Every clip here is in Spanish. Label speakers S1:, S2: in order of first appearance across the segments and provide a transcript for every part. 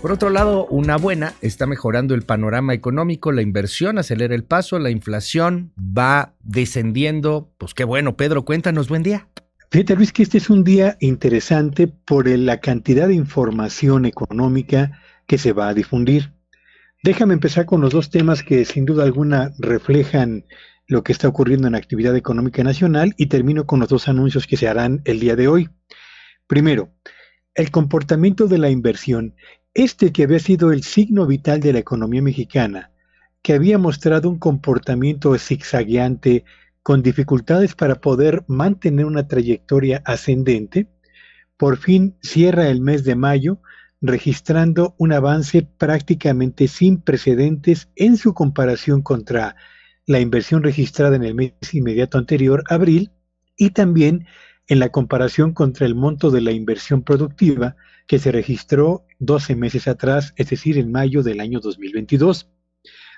S1: Por otro lado, una buena, está mejorando el panorama económico, la inversión acelera el paso, la inflación va descendiendo. Pues qué bueno, Pedro, cuéntanos, buen día.
S2: Fíjate, Luis, que este es un día interesante por la cantidad de información económica que se va a difundir. Déjame empezar con los dos temas que sin duda alguna reflejan lo que está ocurriendo en la actividad económica nacional y termino con los dos anuncios que se harán el día de hoy. Primero, el comportamiento de la inversión, que había sido el signo vital de la economía mexicana, que había mostrado un comportamiento zigzagueante con dificultades para poder mantener una trayectoria ascendente, por fin cierra el mes de mayo registrando un avance prácticamente sin precedentes en su comparación contra la inversión registrada en el mes inmediato anterior, abril, y también en la comparación contra el monto de la inversión productiva que se registró 12 meses atrás, es decir, en mayo del año 2022.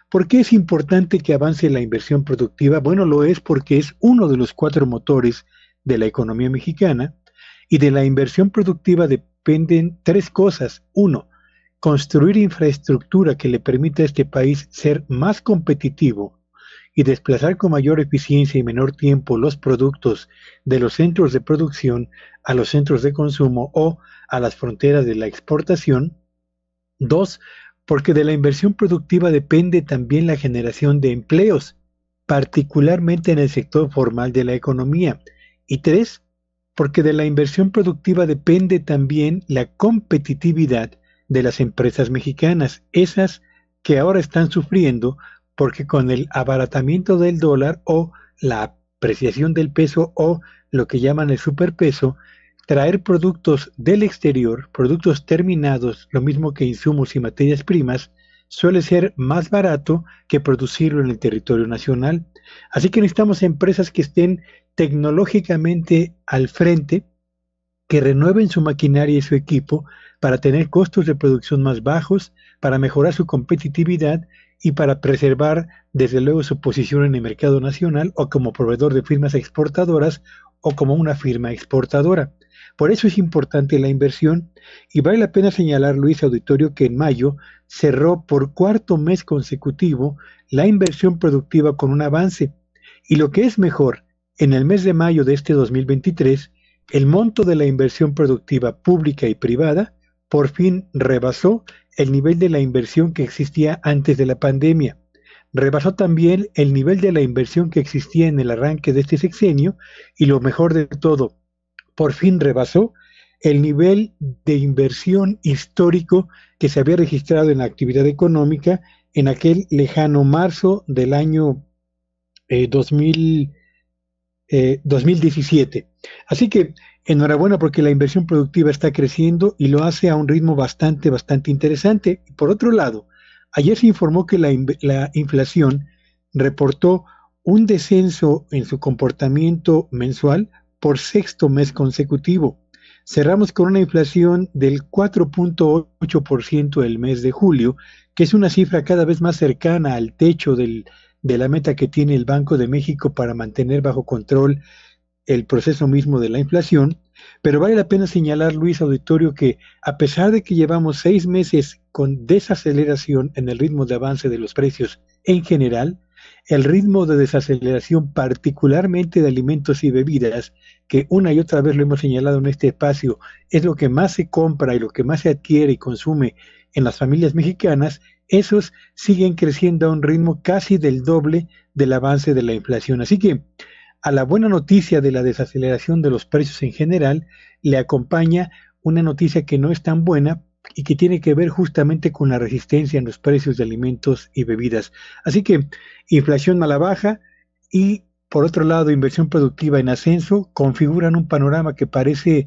S2: ¿Por qué es importante que avance la inversión productiva? Bueno, lo es porque es uno de los 4 motores de la economía mexicana y de la inversión productiva dependen 3 cosas. 1, construir infraestructura que le permita a este país ser más competitivo y desplazar con mayor eficiencia y menor tiempo los productos de los centros de producción a los centros de consumo o a las fronteras de la exportación. 2, porque de la inversión productiva depende también la generación de empleos, particularmente en el sector formal de la economía. Y 3, porque de la inversión productiva depende también la competitividad de las empresas mexicanas, esas que ahora están sufriendo porque con el abaratamiento del dólar o la apreciación del peso o lo que llaman el superpeso, traer productos del exterior, productos terminados, lo mismo que insumos y materias primas, suele ser más barato que producirlo en el territorio nacional. Así que necesitamos empresas que estén tecnológicamente al frente, que renueven su maquinaria y su equipo para tener costos de producción más bajos, para mejorar su competitividad y para preservar desde luego su posición en el mercado nacional o como proveedor de firmas exportadoras o como una firma exportadora. Por eso es importante la inversión y vale la pena señalar, Luis Auditorio, que en mayo cerró por 4º mes consecutivo la inversión productiva con un avance. Y lo que es mejor, en el mes de mayo de este 2023, el monto de la inversión productiva pública y privada por fin rebasó el nivel de la inversión que existía antes de la pandemia. Rebasó también el nivel de la inversión que existía en el arranque de este sexenio y lo mejor de todo, por fin rebasó el nivel de inversión histórico que se había registrado en la actividad económica en aquel lejano marzo del año 2017. Así que enhorabuena porque la inversión productiva está creciendo y lo hace a un ritmo bastante interesante. Por otro lado, ayer se informó que la inflación reportó un descenso en su comportamiento mensual por 6º mes consecutivo. Cerramos con una inflación del 4.8% el mes de julio, que es una cifra cada vez más cercana al techo de la meta que tiene el Banco de México para mantener bajo control el proceso mismo de la inflación, pero vale la pena señalar, Luis Auditorio, que a pesar de que llevamos 6 meses con desaceleración en el ritmo de avance de los precios en general, el ritmo de desaceleración particularmente de alimentos y bebidas, que una y otra vez lo hemos señalado en este espacio, es lo que más se compra y lo que más se adquiere y consume en las familias mexicanas, esos siguen creciendo a un ritmo casi del doble del avance de la inflación. Así que a la buena noticia de la desaceleración de los precios en general, le acompaña una noticia que no es tan buena y que tiene que ver justamente con la resistencia en los precios de alimentos y bebidas. Así que inflación a la baja y, por otro lado, inversión productiva en ascenso configuran un panorama que parece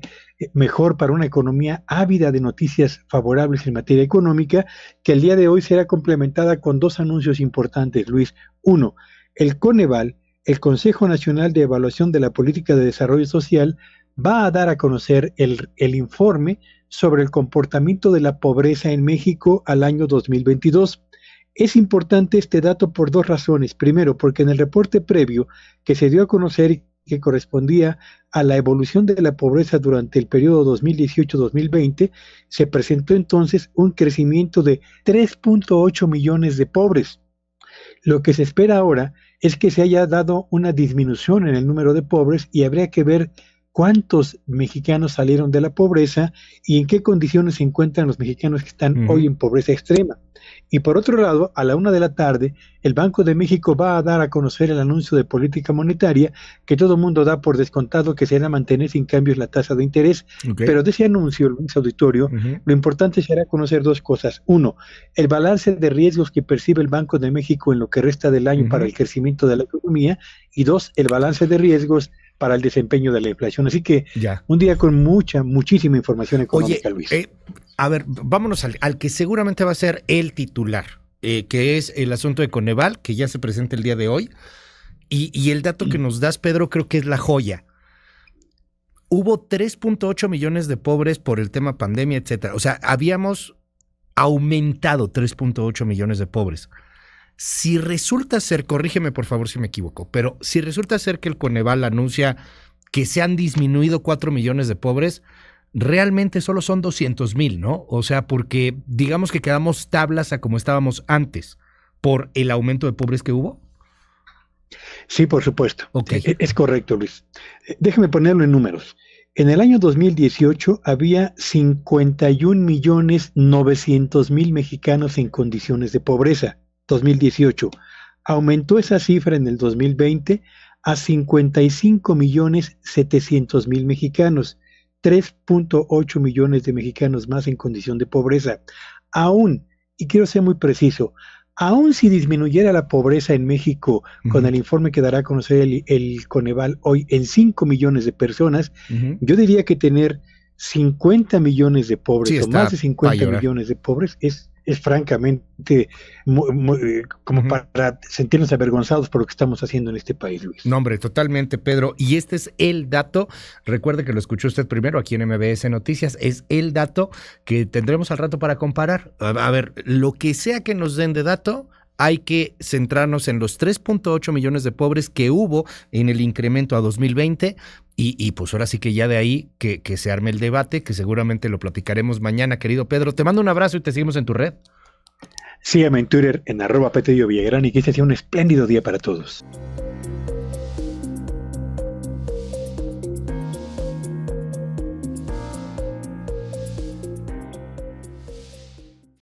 S2: mejor para una economía ávida de noticias favorables en materia económica, que el día de hoy será complementada con 2 anuncios importantes, Luis. 1, el Coneval, el Consejo Nacional de Evaluación de la Política de Desarrollo Social, va a dar a conocer el informe sobre el comportamiento de la pobreza en México al año 2022. Es importante este dato por 2 razones. Primero, porque en el reporte previo que se dio a conocer y que correspondía a la evolución de la pobreza durante el periodo 2018-2020, se presentó entonces un crecimiento de 3.8 millones de pobres. Lo que se espera ahora es que se haya dado una disminución en el número de pobres y habría que ver cuántos mexicanos salieron de la pobreza y en qué condiciones se encuentran los mexicanos que están hoy en pobreza extrema. Y por otro lado, a la 1:00 p.m, el Banco de México va a dar a conocer el anuncio de política monetaria que todo el mundo da por descontado que se va a mantener sin cambios la tasa de interés. Pero de ese anuncio, Luis Auditorio, lo importante será conocer dos cosas. Uno, el balance de riesgos que percibe el Banco de México en lo que resta del año para el crecimiento de la economía. Y dos, el balance de riesgos para el desempeño de la inflación. Así que un día con muchísima información económica.
S1: Oye,
S2: Luis.
S1: A ver, vámonos al que seguramente va a ser el titular, que es el asunto de Coneval, que ya se presenta el día de hoy. Y el dato que nos das, Pedro, creo que es la joya. Hubo 3.8 millones de pobres por el tema pandemia, etcétera. O sea, habíamos aumentado 3.8 millones de pobres. Si resulta ser, corrígeme por favor si me equivoco, pero si resulta ser que el Coneval anuncia que se han disminuido 4 millones de pobres, realmente solo son 200,000, ¿no? O sea, porque digamos que quedamos tablas a como estábamos antes por el aumento de pobres que hubo.
S2: Sí, por supuesto.
S1: Okay.
S2: Es correcto, Luis. Déjame ponerlo en números. En el año 2018 había 51.900.000 mexicanos en condiciones de pobreza. 2018. Aumentó esa cifra en el 2020 a 55.700.000 mexicanos, 3.8 millones de mexicanos más en condición de pobreza. Aún, y quiero ser muy preciso, aún si disminuyera la pobreza en México con el informe que dará a conocer el Coneval hoy en 5 millones de personas, yo diría que tener 50 millones de pobres o más de 50 millones de pobres es francamente como para sentirnos avergonzados por lo que estamos haciendo en este país, Luis.
S1: No, hombre, totalmente, Pedro. Y este es el dato, recuerde que lo escuchó usted primero aquí en MBS Noticias, es el dato que tendremos al rato para comparar. A ver, lo que sea que nos den de dato, hay que centrarnos en los 3.8 millones de pobres que hubo en el incremento a 2020 y pues ahora sí que ya de ahí que se arme el debate, que seguramente lo platicaremos mañana, querido Pedro. Te mando un abrazo y te seguimos en tu red.
S2: Sígueme en Twitter en @Petrillo Villagrán y que este sea un espléndido día para todos.